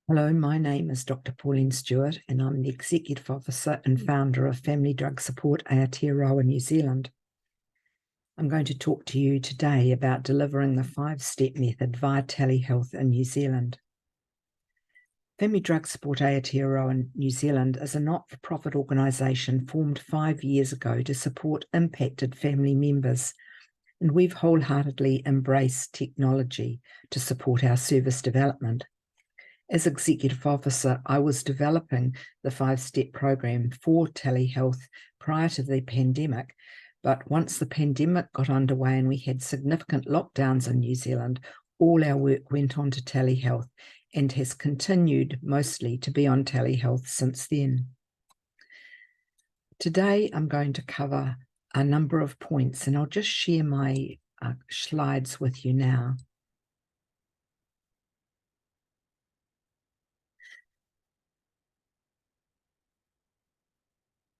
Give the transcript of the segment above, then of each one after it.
Hello, my name is Dr. Pauline Stewart, and I'm the Executive Officer and founder of Family Drug Support Aotearoa, New Zealand. I'm going to talk to you today about delivering the 5-step method via telehealth in New Zealand. Family Drug Support Aotearoa, New Zealand is a not-for-profit organisation formed 5 years ago to support impacted family members, and we've wholeheartedly embraced technology to support our service development. As Executive Officer, I was developing the 5-step program for telehealth prior to the pandemic, but once the pandemic got underway and we had significant lockdowns in New Zealand, all our work went on to telehealth and has continued mostly to be on telehealth since then. Today, I'm going to cover a number of points, and I'll just share my slides with you now.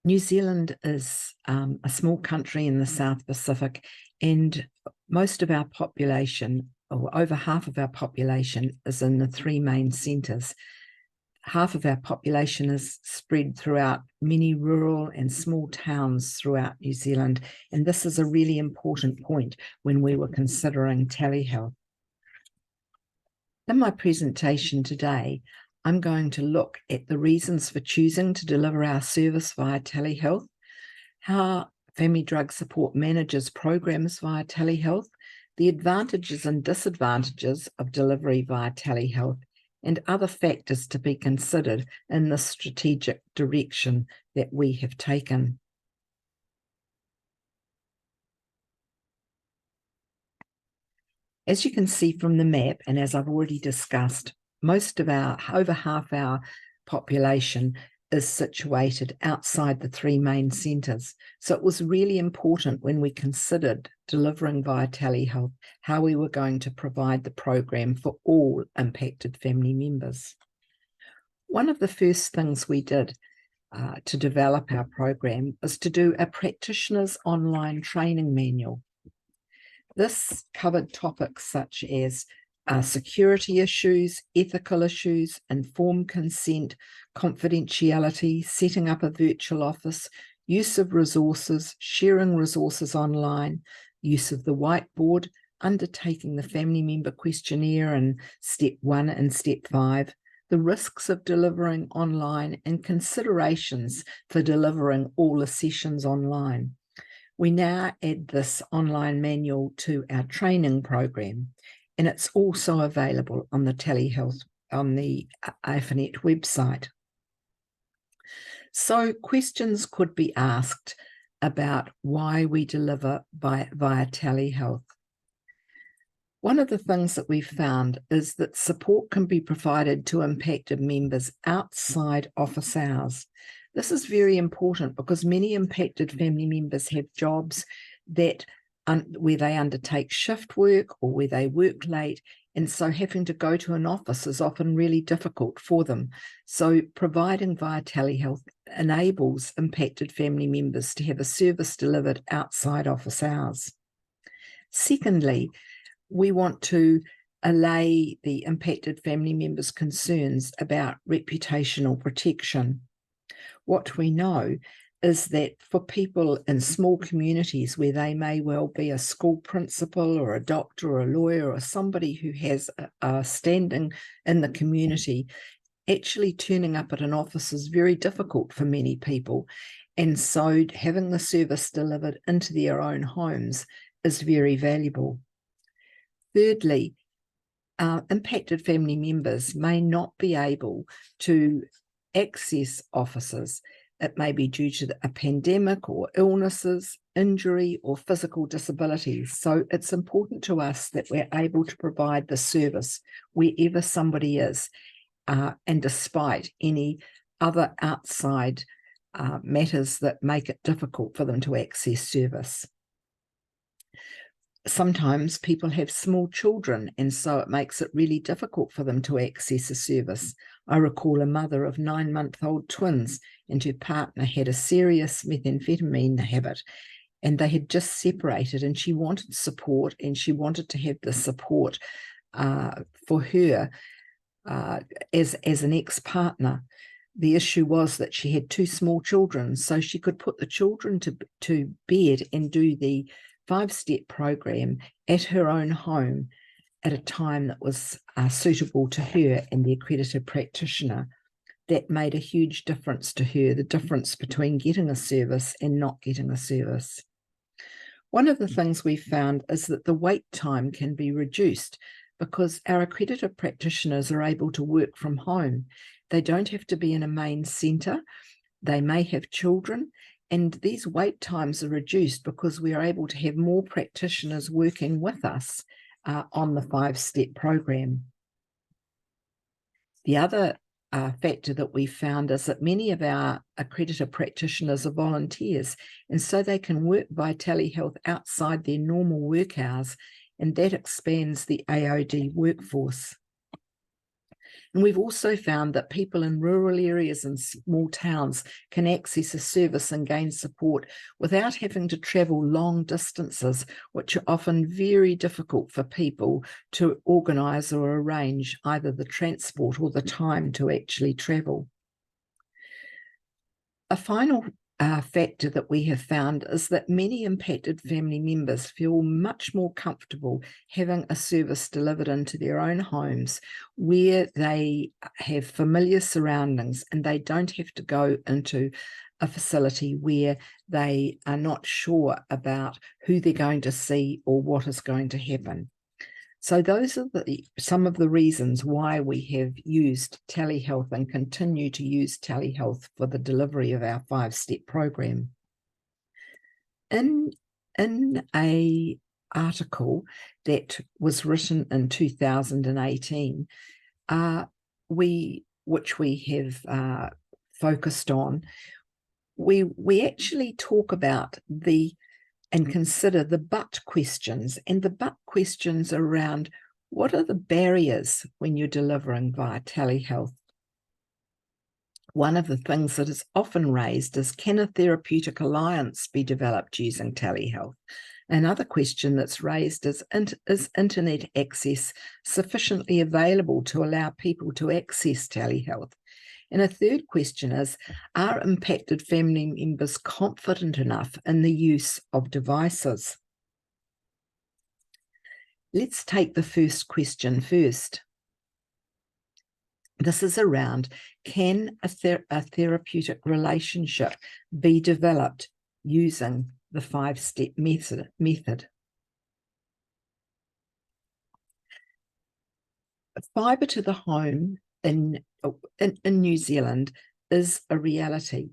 New Zealand is a small country in the South Pacific, and most of our population, or over half of our population, is in the 3 main centres. Half of our population is spread throughout many rural and small towns throughout New Zealand, and this is a really important point when we were considering telehealth. In my presentation today, I'm going to look at the reasons for choosing to deliver our service via telehealth, how Family Drug Support manages programs via telehealth, the advantages and disadvantages of delivery via telehealth, and other factors to be considered in the strategic direction that we have taken. As you can see from the map, and as I've already discussed, over half our population is situated outside the 3 main centres. So it was really important when we considered delivering via telehealth how we were going to provide the program for all impacted family members. One of the first things we did to develop our program was to do a practitioner's online training manual. This covered topics such as security issues, ethical issues, informed consent, confidentiality, setting up a virtual office, use of resources, sharing resources online, use of the whiteboard, undertaking the family member questionnaire in step 1 and step 5, the risks of delivering online, and considerations for delivering all the sessions online. We now add this online manual to our training program, and it's also available on the telehealth, on the AFINet website. So questions could be asked about why we deliver via telehealth. One of the things that we've found is that support can be provided to impacted members outside office hours. This is very important because many impacted family members have jobs that where they undertake shift work or where they work late, and so having to go to an office is often really difficult for them. So providing via telehealth enables impacted family members to have a service delivered outside office hours. Secondly, we want to allay the impacted family members' concerns about reputational protection. What we know is that for people in small communities where they may well be a school principal or a doctor or a lawyer or somebody who has a standing in the community, actually turning up at an office is very difficult for many people. And so having the service delivered into their own homes is very valuable. Thirdly, impacted family members may not be able to access offices. It may be due to a pandemic or illnesses, injury, or physical disabilities. So it's important to us that we're able to provide the service wherever somebody is, and despite any other outside matters that make it difficult for them to access service. Sometimes people have small children, and so it makes it really difficult for them to access a service. I recall a mother of 9-month-old twins, and her partner had a serious methamphetamine habit, and they had just separated, and she wanted support, and she wanted to have the support for her as an ex-partner. The issue was that she had 2 small children, so she could put the children to bed and do the 5-step program at her own home at a time that was suitable to her and the accredited practitioner. That made a huge difference to her, the difference between getting a service and not getting a service. One of the things we found is that the wait time can be reduced because our accredited practitioners are able to work from home. They don't have to be in a main centre. They may have children, and these wait times are reduced because we are able to have more practitioners working with us on the 5-step program. The other factor that we found is that many of our accredited practitioners are volunteers, and so they can work by telehealth outside their normal work hours, and that expands the AOD workforce. And we've also found that people in rural areas and small towns can access a service and gain support without having to travel long distances, which are often very difficult for people to organise or arrange either the transport or the time to actually travel. A final factor that we have found is that many impacted family members feel much more comfortable having a service delivered into their own homes where they have familiar surroundings and they don't have to go into a facility where they are not sure about who they're going to see or what is going to happen. So those are some of the reasons why we have used telehealth and continue to use telehealth for the delivery of our 5-step program. In a article that was written in 2018, which we have focused on, we actually talk about and consider the but questions, and the but questions around what are the barriers when you're delivering via telehealth. One of the things that is often raised is, can a therapeutic alliance be developed using telehealth? Another question that's raised is internet access sufficiently available to allow people to access telehealth? And a third question is, are impacted family members confident enough in the use of devices? Let's take the first question first. This is around, can a therapeutic relationship be developed using the 5-step method? Fibre to the home in New Zealand is a reality.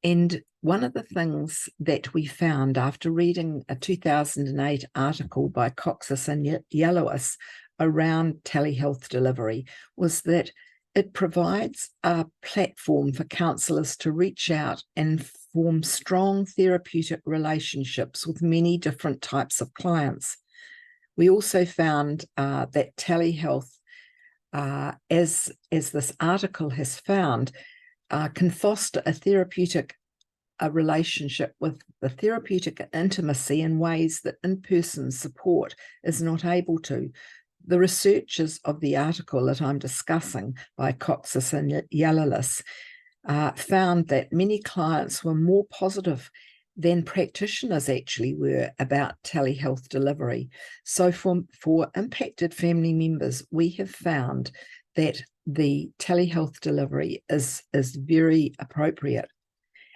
And one of the things that we found after reading a 2008 article by Coxis and Yellowis around telehealth delivery was that it provides a platform for counsellors to reach out and form strong therapeutic relationships with many different types of clients. We also found that telehealth, as this article has found, can foster a therapeutic relationship with the therapeutic intimacy in ways that in-person support is not able to. The researchers of the article that I'm discussing by Coxis and Yellowis found that many clients were more positive than practitioners actually were about telehealth delivery. So for impacted family members, we have found that the telehealth delivery is very appropriate.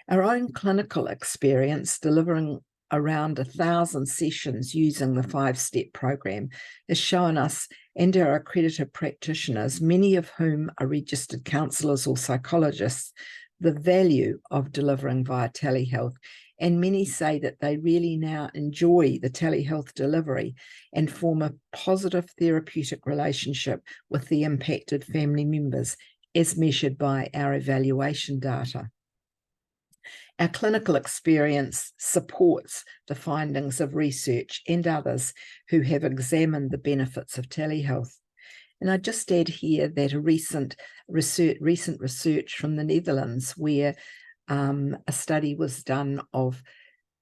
Our own clinical experience delivering around 1,000 sessions using the 5-step program has shown us and our accredited practitioners, many of whom are registered counsellors or psychologists, the value of delivering via telehealth. And many say that they really now enjoy the telehealth delivery and form a positive therapeutic relationship with the impacted family members as measured by our evaluation data. Our clinical experience supports the findings of research and others who have examined the benefits of telehealth. And I just add here that a recent research from the Netherlands, where a study was done of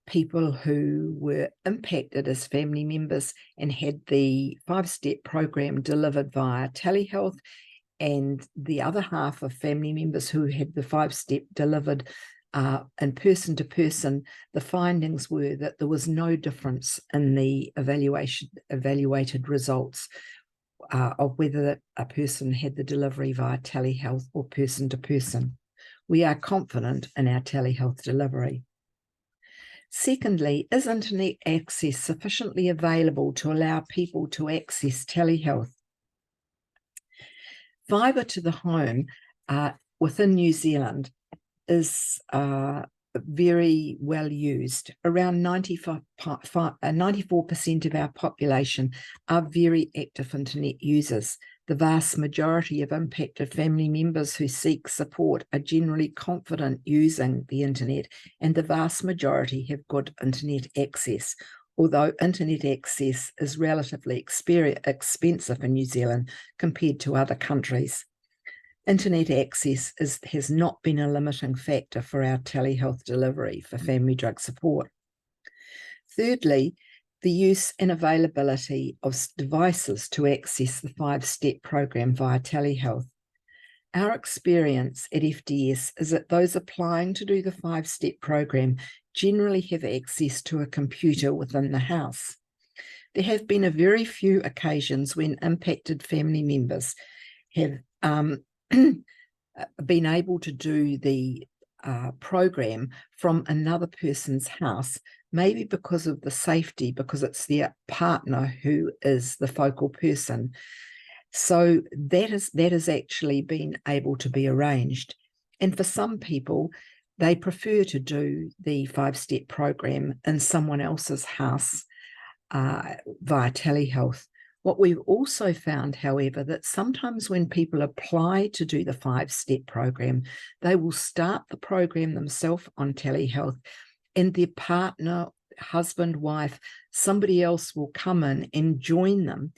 people who were impacted as family members and had the 5-step program delivered via telehealth, and the other half of family members who had the 5-step delivered in person to person, the findings were that there was no difference in the evaluated results of whether a person had the delivery via telehealth or person to person. We are confident in our telehealth delivery. Secondly, is internet access sufficiently available to allow people to access telehealth? Fibre to the home within New Zealand is very well used. Around 94% of our population are very active internet users. The vast majority of impacted family members who seek support are generally confident using the internet, and the vast majority have good internet access. Although internet access is relatively expensive in New Zealand compared to other countries. Internet access has not been a limiting factor for our telehealth delivery for family drug support. Thirdly, the use and availability of devices to access the 5-step program via telehealth. Our experience at FDS is that those applying to do the 5-step program generally have access to a computer within the house. There have been a very few occasions when impacted family members have been able to do the program from another person's house, maybe because of the safety, because it's their partner who is the focal person. So that has actually been able to be arranged. And for some people, they prefer to do the 5-step program in someone else's house via telehealth. What we've also found, however, that sometimes when people apply to do the 5-step program, they will start the program themselves on telehealth, and their partner, husband, wife, somebody else will come in and join them.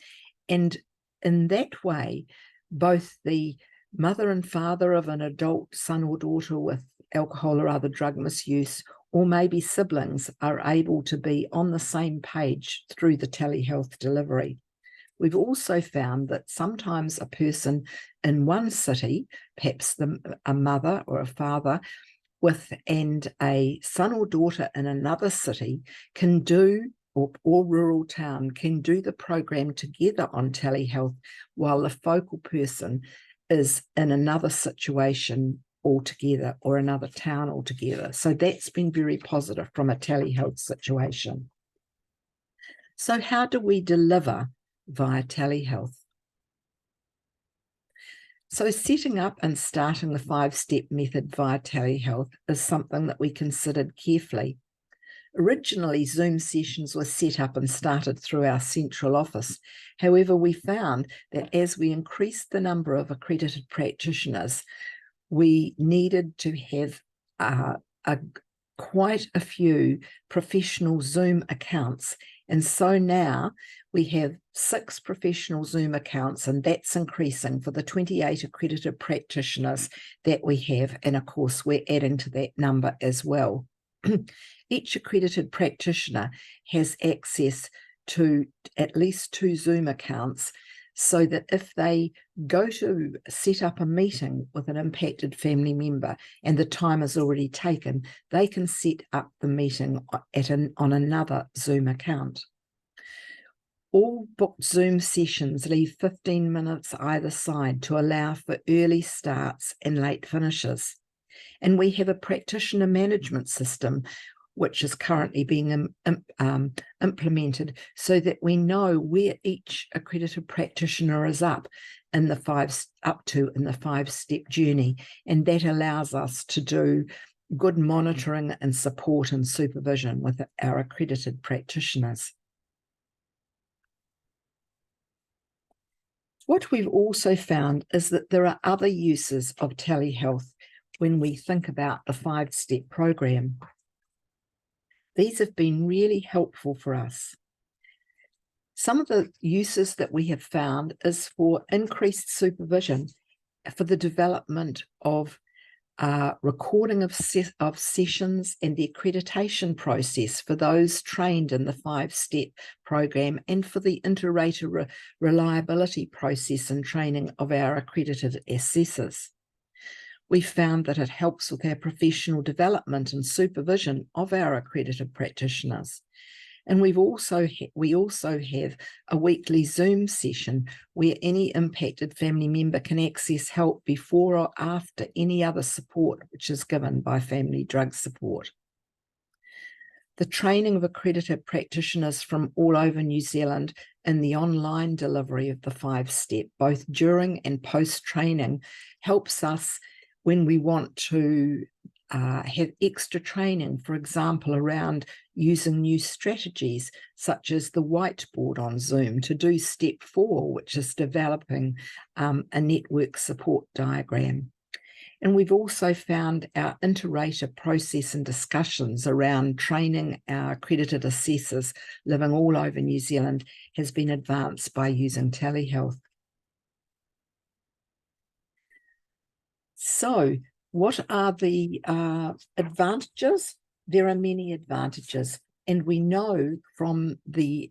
And in that way, both the mother and father of an adult son or daughter with alcohol or other drug misuse, or maybe siblings, are able to be on the same page through the telehealth delivery. We've also found that sometimes a person in one city, perhaps a mother or a father, and a son or daughter in another city can do, or rural town, can do the program together on telehealth while the focal person is in another situation altogether or another town altogether. So that's been very positive from a telehealth situation. So how do we deliver via telehealth? So setting up and starting the 5-step method via telehealth is something that we considered carefully. Originally, Zoom sessions were set up and started through our central office. However, we found that as we increased the number of accredited practitioners, we needed to have quite a few professional Zoom accounts. And so now we have 6 professional Zoom accounts, and that's increasing for the 28 accredited practitioners that we have. And of course, we're adding to that number as well. Each accredited practitioner has access to at least 2 Zoom accounts, so that if they go to set up a meeting with an impacted family member and the time is already taken, they can set up the meeting on another Zoom account. All booked Zoom sessions leave 15 minutes either side to allow for early starts and late finishes. And we have a practitioner management system which is currently being implemented, so that we know where each accredited practitioner is up in the 5-step journey, and that allows us to do good monitoring and support and supervision with our accredited practitioners. What we've also found is that there are other uses of telehealth when we think about the 5-step program. These have been really helpful for us. Some of the uses that we have found is for increased supervision, for the development of recording of sessions and the accreditation process for those trained in the 5-step program, and for the inter-rater reliability process and training of our accredited assessors. We found that it helps with our professional development and supervision of our accredited practitioners. And we also have a weekly Zoom session where any impacted family member can access help before or after any other support which is given by Family Drug Support. The training of accredited practitioners from all over New Zealand in the online delivery of the 5-step, both during and post-training, helps us when we want to have extra training, for example, around using new strategies, such as the whiteboard on Zoom, to do step 4, which is developing a network support diagram. And we've also found our inter-rater process and discussions around training our accredited assessors living all over New Zealand has been advanced by using telehealth. So, what are the advantages? There are many advantages, and we know from the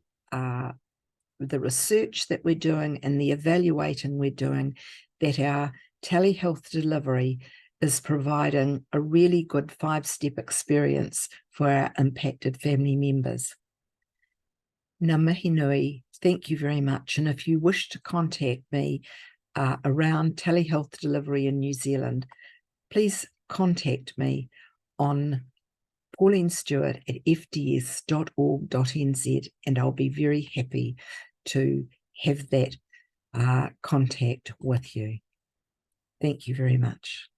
research that we're doing and the evaluating we're doing that our telehealth delivery is providing a really good 5-step experience for our impacted family members. Ngā mihi nui, thank you very much. And if you wish to contact me around telehealth delivery in New Zealand, please contact me on Pauline Stewart at fds.org.nz, and I'll be very happy to have that contact with you. Thank you very much.